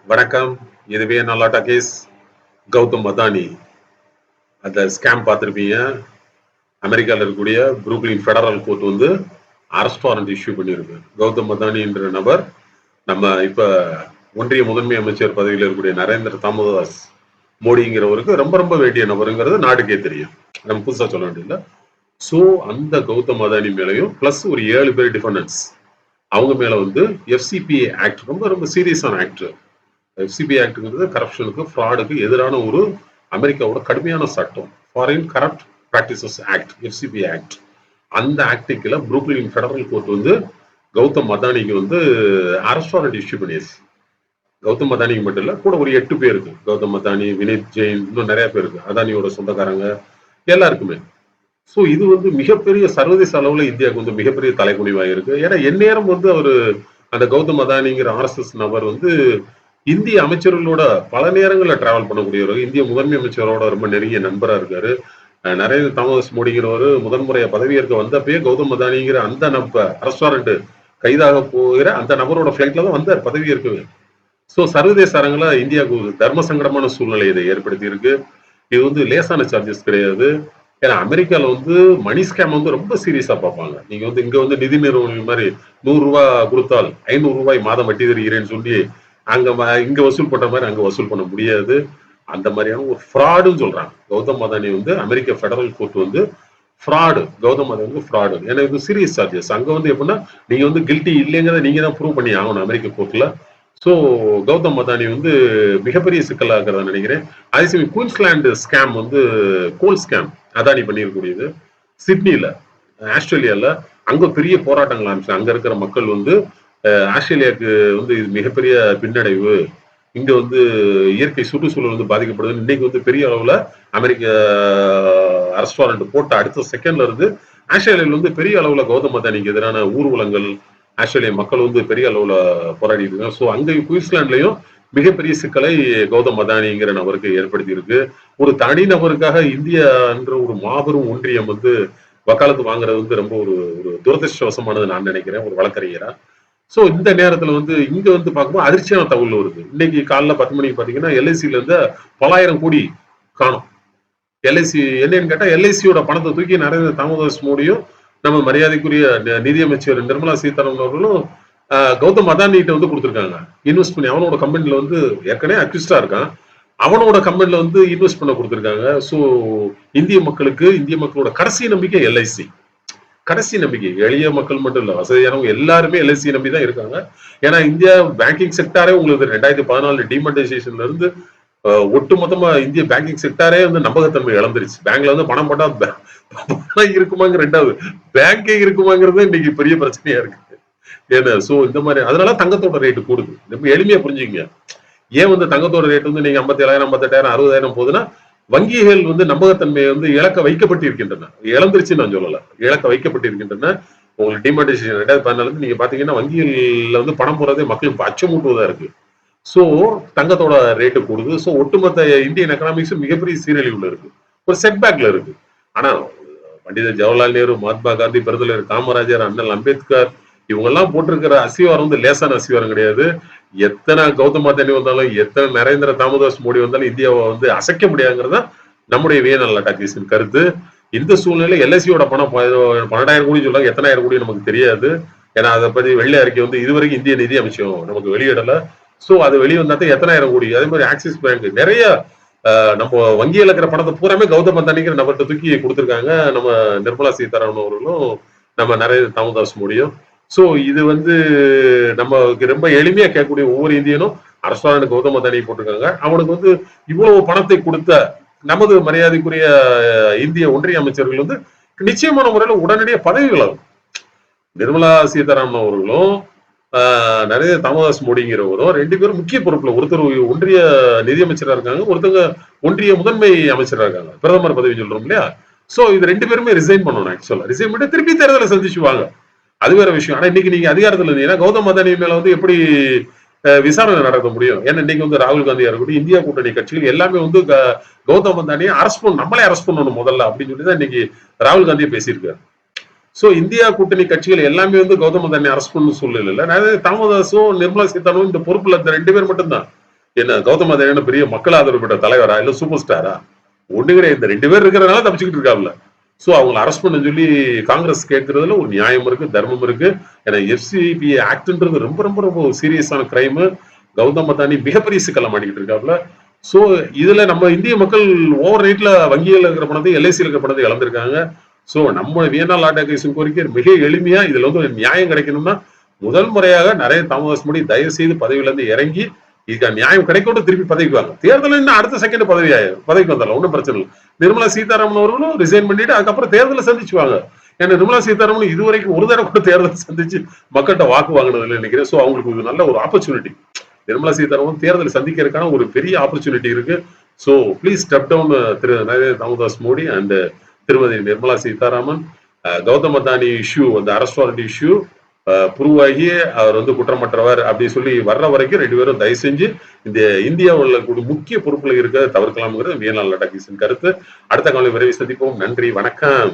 வணக்கம். இதுவே நல்லாட்டா கேஸ். கௌதம் அதானி அந்த ஸ்கேம் பார்த்துருப்பீங்க. அமெரிக்காவில் இருக்கக்கூடிய புரூக்ளின் ஃபெடரல் கோர்ட் வந்து அரெஸ்ட் வாரண்ட் இஷ்யூ பண்ணியிருக்கு. கௌதம் அதானி என்ற நபர் நம்ம இப்ப ஒன்றிய முதன்மை அமைச்சர் பதவியில் இருக்கக்கூடிய நரேந்திர தாமோதாஸ் மோடிங்கிறவருக்கு ரொம்ப ரொம்ப வேண்டிய நபருங்கிறது நாட்டுக்கே தெரியும். நம்ம புதுசா சொல்ல வேண்டியதில்லை. ஸோ அந்த கௌதம் அதானி மேலையும் பிளஸ் ஒரு 7 பேர் டிஃபெண்டன்ஸ் அவங்க மேல வந்து எஃப்சிபிஏ ஆக்ட் ரொம்ப ரொம்ப சீரியஸான ஆக்ட். எஃப்சிபி ஆக்ட்ங்கிறது கரப்ஷனுக்கு ஃப்ராடுக்கு எதிரான ஒரு அமெரிக்காவோட கடுமையான சட்டம். Foreign corrupt practices act, FCP act. அந்த ஆக்டுக்குள்ள புரூக்ளின் ஃபெடரல் கோர்ட் வந்து கௌதம் அதானிக்கு வந்து அரெஸ்ட் வாரண்ட் இஷ்யூ பண்ணிடுச்சு. கௌதம் அதானிக்கு மட்டும் இல்ல, கூட ஒரு 8 பேருக்கு, கௌதம் அதானி, வினித் ஜெயின், இன்னும் நிறைய பேருக்கு, அதானியோட சொந்தக்காரங்க எல்லாருக்குமே. ஸோ இது வந்து மிகப்பெரிய சர்வதேச அளவுல இந்தியாவுக்கு வந்து மிகப்பெரிய தலைக்குனிவாக இருக்கு. ஏன்னா எந்நேரம் வந்து அவரு அந்த கௌதம் அதானிங்கிற ஆர்எஸ்எஸ் நபர் வந்து இந்திய அமைச்சர்களோட பல நேரங்களில் டிராவல் பண்ணக்கூடியவர், இந்திய முதன்மை அமைச்சரோட ரொம்ப நெருங்கிய நண்பரா இருக்காரு. நரேந்திர தாமோதர் மோடிங்கிறவர் முதன்முறையா பதவியேற்க வந்தப்பயே கௌதம் அதானிங்கிற அந்த அரெஸ்ட் வாரண்ட் கைதாக போகிற அந்த நபரோட பிளைட்ல தான் வந்தார் பதவியேற்கவே. ஸோ சர்வதேச அரங்குல இந்தியாவுக்கு ஒரு தர்ம சங்கடமான சூழ்நிலை இதை ஏற்படுத்தி இருக்கு. இது வந்து லேசான சார்ஜஸ் கிடையாது. ஏன்னா அமெரிக்கால வந்து மணி ஸ்கேம் வந்து ரொம்ப சீரியஸா பார்ப்பாங்க. நீங்க வந்து இங்க வந்து நிதி நிறுவனங்கள் மாதிரி ₹100 கொடுத்தால் ₹500 மாதம் வட்டி தருகிறேன்னு சொல்லி அங்க இங்க வசூல் பண்ற மாதிரி அங்க வசூல் பண்ண முடியாது. அந்த மாதிரியான ஒரு ஃப்ராடுன்னு சொல்றாங்க. கௌதம் அதானி வந்து அமெரிக்க ஃபெடரல் கோர்ட் வந்து ஃப்ராடு, கௌதம் அதானி வந்து ஃப்ராடு. ஏன்னா இது சீரியஸ் சார்ஜஸ். அங்க வந்து எப்படின்னா நீங்க வந்து கில்ட்டி இல்லைங்கிறத நீங்க தான் ப்ரூவ் பண்ணி ஆகணும் அமெரிக்க கோர்ட்ல. ஸோ கௌதம் அதானி வந்து மிகப்பெரிய சிக்கலா இருக்கிறதா நினைக்கிறேன். அதே சமயம் குயின்ஸ்லாந்து ஸ்கேம் வந்து கோல் ஸ்கேம் அதானி பண்ணியிருக்கூடியது சிட்னில, ஆஸ்திரேலியால. அங்க பெரிய போராட்டங்கள் ஆரம்பிச்சு அங்க இருக்கிற மக்கள் வந்து ஆஸ்திரேலியாவுக்கு வந்து இது மிகப்பெரிய பின்னடைவு, இங்க வந்து இயற்கை சுற்றுச்சூழல் வந்து பாதிக்கப்படுது. இன்னைக்கு வந்து பெரிய அளவுல அமெரிக்க அரெஸ்ட் வாரண்ட் போட்ட அடுத்த செகண்ட்ல இருந்து ஆஸ்திரேலியாவில் வந்து பெரிய அளவுல கௌதம் அதானிக்கு எதிரான ஊர்வலங்கள், ஆஸ்திரேலிய மக்கள் வந்து பெரிய அளவுல போராடிட்டு இருக்காங்க. ஸோ அங்கே குயின்ஸ்லாண்ட்லயும் மிகப்பெரிய சிக்கலை கௌதம் அதானிங்கிற நபருக்கு ஏற்படுத்தி இருக்கு. ஒரு தனி நபருக்காக இந்தியா என்ற ஒரு மாபெரும் ஒன்றியம் வந்து வக்காலத்து வாங்குறது வந்து ரொம்ப ஒரு ஒரு துரதிருஷ்டவசமானது நான் நினைக்கிறேன் ஒரு வழக்கறிஞரா. சோ இந்த நேரத்துல வந்து இங்க வந்து பார்க்கும்போது அதிர்ச்சியான தகவல் வருது. இன்னைக்கு காலைல 10 மணிக்கு பாத்தீங்கன்னா எல்ஐசில இருந்து பல்லாயிரம் கோடி காணும். எல்ஐசி என்னன்னு கேட்டா எல்ஐசியோட பணத்தை தூக்கி நரேந்திர தாமோதர் மோடியும் நம்ம மரியாதைக்குரிய நிதியமைச்சர் நிர்மலா சீதாராமன் அவர்களும் கௌதம் அதானிகிட்ட வந்து கொடுத்துருக்காங்க. இன்வெஸ்ட் பண்ணி அவனோட கம்பெனில வந்து ஏற்கனவே அக்யூஸ்டா இருக்கான். அவனோட கம்பெனில வந்து இன்வெஸ்ட் பண்ண கொடுத்துருக்காங்க. ஸோ இந்திய மக்களுக்கு, இந்திய மக்களோட கடைசி நம்பிக்கை எல்ஐசி. கடைசி நம்பிக்கை எளிய மக்கள் மட்டும் இல்ல, வசதியானவங்க எல்லாருமே எல்ஐசி நம்பி தான் இருக்காங்க. ஏன்னா இந்தியா பேங்கிங் செக்டாரே உங்களுக்கு 2014 டிமானிட்டைசேஷன்ல இருந்து ஒட்டுமொத்தமா இந்திய பேங்கிங் செக்டாரே வந்து நம்பகத்தன்மை இழந்துருச்சு. பேங்க்ல வந்து பணம் போட்டா பணம் இருக்குமாங்க, ரெண்டாவது பேங்கே இருக்குமாங்கிறது இன்னைக்கு பெரிய பிரச்சனையா இருக்கு. ஏன்னா சோ இந்த மாதிரி அதனால தங்கத்தோட ரேட்டு கூடுது. ரொம்ப எளிமையா புரிஞ்சுக்கங்க. ஏன் வந்து தங்கத்தோட ரேட் வந்து நீங்க 57,000, 58,000, 60,000 போகுதுன்னா வங்கிகள் வந்து நம்பகத்தன்மையை வந்து இழக்க வைக்கப்பட்டிருக்கின்றன. இழந்துருச்சு நான் சொல்லல, இழக்க வைக்கப்பட்டிருக்கின்றன. உங்களுக்கு டிமானிட்டைசேஷன் 2014 நீங்க பாத்தீங்கன்னா வங்கிகள்ல வந்து பணம் போறதே மக்களுக்கு அச்சமூட்டுவதா இருக்கு. சோ தங்கத்தோட ரேட்டு கூடுது. சோ ஒட்டுமொத்த இந்தியன் எக்கனாமிக்ஸ் மிகப்பெரிய சீரழிவுல இருக்கு, ஒரு செட்பேக்ல இருக்கு. ஆனா பண்டிதர் ஜவஹர்லால் நேரு, மகாத்மா காந்தி, பெருந்தலைவர் காமராஜர், அண்ணல் அம்பேத்கர் இவங்க எல்லாம் போட்டிருக்கிற அஸ்திவாரம் வந்து லேசான அஸ்திவாரம் கிடையாது. எத்தனை கௌதம் அதானி வந்தாலும், எத்தனை நரேந்திர தாமோதர் மோடி வந்தாலும் இந்தியாவை வந்து அசைக்க முடியாதுங்கிறதா நம்முடைய விஎன்எல் டாக்கீஸின் கருத்து. இந்த சூழ்நிலை எல்ஐசியோட பணம் 12,000 கோடி சொல்றாங்க, எத்தனாயிரம் கோடி நமக்கு தெரியாது. ஏன்னா அதை பத்தி வெள்ளை அறிக்கை வந்து இதுவரைக்கும் இந்திய நிதி அமைச்சகம் நமக்கு வெளியிடல. சோ அது வெளிவந்தா எத்தனாயிரம் கோடி. அதே மாதிரி ஆக்சிஸ் பேங்க் நிறைய நம்ம வங்கியில் இருக்கிற பணத்தை பூராமே கௌதம் அதானிங்கிற நபர்கிட்ட தூக்கி கொடுத்துருக்காங்க நம்ம நிர்மலா சீதாராமன் அவர்களும் நம்ம நரேந்திர தாமோதாஸ் மோடியும். சோ இது வந்து நமக்கு ரொம்ப எளிமையா கேட்கக்கூடிய ஒவ்வொரு இந்தியனும் அரசாங்க கௌதம் அதானி போட்டிருக்காங்க. அவனுக்கு வந்து இவ்வளவு பணத்தை கொடுத்த நமது மரியாதைக்குரிய இந்திய ஒன்றிய அமைச்சர்கள் வந்து நிச்சயமான முறையில் உடனடியாக பதவி விலகும். நிர்மலா சீதாராமன் அவர்களும் நரேந்திர தாமோதாஸ் மோடிங்கிறவரும் 2 பேரும் முக்கிய பொறுப்புல, ஒருத்தர் ஒன்றிய நிதியமைச்சரா இருக்காங்க, ஒருத்தங்க ஒன்றிய முதன்மை அமைச்சரா இருக்காங்க, பிரதமர் பதவி சொல்றோம் இல்லையா. சோ இது 2 பேருமே ரிசைன் பண்ணணும். ஆக்சுவலா ரிசைன் பண்ணி திருப்பி தேர்தலை சந்திச்சுவாங்க, அது வேற விஷயம். ஆனா இன்னைக்கு நீங்க அதிகாரத்துல இருந்தீங்கன்னா கௌதம் அதானி மேல வந்து எப்படி விசாரணை நடத்த முடியும்? ஏன்னா இன்னைக்கு வந்து ராகுல் காந்தியா இருக்கட்டும், இந்தியா கூட்டணி கட்சிகள் எல்லாமே வந்து கௌதம் அதானியை அரெஸ்ட் பண்ணணும், நம்மளே அரெஸ்ட் பண்ணணும் முதல்ல அப்படின்னு சொல்லி தான் இன்னைக்கு ராகுல் காந்தியை பேசியிருக்காரு. சோ இந்தியா கூட்டணி கட்சிகள் எல்லாமே வந்து கௌதம் அதானி அரெஸ்ட் பண்ணு சூழ்நிலை இல்ல. தாமோதாசும் நிர்மலா சீதாராமன் இந்த பொறுப்புல இந்த 2 பேர் மட்டும்தான். என்ன கௌதம் அதானி பெரிய மக்கள் ஆதரவு பெற்ற தலைவரா இல்ல சூப்பர் ஸ்டாரா? ஒண்ணு கிடையாது. இந்த 2 பேர் இருக்கிறனால தப்பிச்சுக்கிட்டு இருக்காப்ல. சோ அவங்களை அரெஸ்ட் பண்ண சொல்லி காங்கிரஸ் கேட்கறதுல ஒரு நியாயம் இருக்கு, தர்மம் இருக்கு. ஏன்னா எஃப்சிபிஐ ஆக்ட்ன்றது ரொம்ப ரொம்ப ரொம்ப சீரியஸான கிரைம். கௌதம் அதானி மிகப்பெரிய சிக்கல்ல மாட்டிக்கிட்டு இருக்காப்ல. சோ இதுல நம்ம இந்திய மக்கள் ஓவர் நைட்ல வங்கியில் இருக்கிற பணத்தை எல்ஐசியில் இருக்கிற பணத்தை இழந்திருக்காங்க. சோ நம்ம வியன்னா லா டேக்கேஷன் கோரிக்கை மிக எளிமையா இதுல வந்து ஒரு நியாயம் கிடைக்கணும்னா முதல் முறையாக நிறைய தாமஸ் மோடி தயவு செய்து பதவியில இருந்து இறங்கி இதுக்கு நியாயம் கிடைக்கும் திருப்பி பதவிக்கு வாங்க. தேர்தல் இன்னும் அடுத்த செகண்ட் பதவிக்கு வந்துடலாம், ஒன்றும் பிரச்சனை இல்லை. நிர்மலா சீதாராமன் அவர்களும் ரிசைன் பண்ணிட்டு அதுக்கப்புறம் தேர்தலை சந்திச்சுவாங்க. ஏன்னா நிர்மலா சீதாராமன் இதுவரைக்கும் ஒரு தடவை கூட தேர்தலை சந்திச்சு மக்கள்கிட்ட வாக்கு வாங்கினதுல நினைக்கிறேன். சோ அவங்களுக்கு நல்ல ஒரு ஆப்பர்ச்சுனிட்டி. நிர்மலா சீதாராமன் தேர்தலை சந்திக்கிறதுக்கான ஒரு பெரிய ஆப்பர்ச்சுனிட்டி இருக்கு. சோ ப்ளீஸ் ஸ்டெப் டவுன் திரு நரேந்திர தாமோதாஸ் மோடி அண்ட் திருமதி நிர்மலா சீதாராமன். கௌதம் அதானி இஷ்யூ, அந்த அரெஸ்ட் வாரண்ட் இஷ்யூ ப்ரூவ் ஆகி அவர் வந்து குற்றமற்றவர் அப்படி சொல்லி வர்ற வரைக்கும் 2 பேரும் தயவு செஞ்சு இந்த இந்தியாவில் முக்கிய பொறுப்புல இருக்க தவிர்க்கலாம்ங்கிறது வியன்னா லா டேக்கேஷன் கருத்து. அடுத்த காலை விரைவில் சந்திப்போம். நன்றி, வணக்கம்.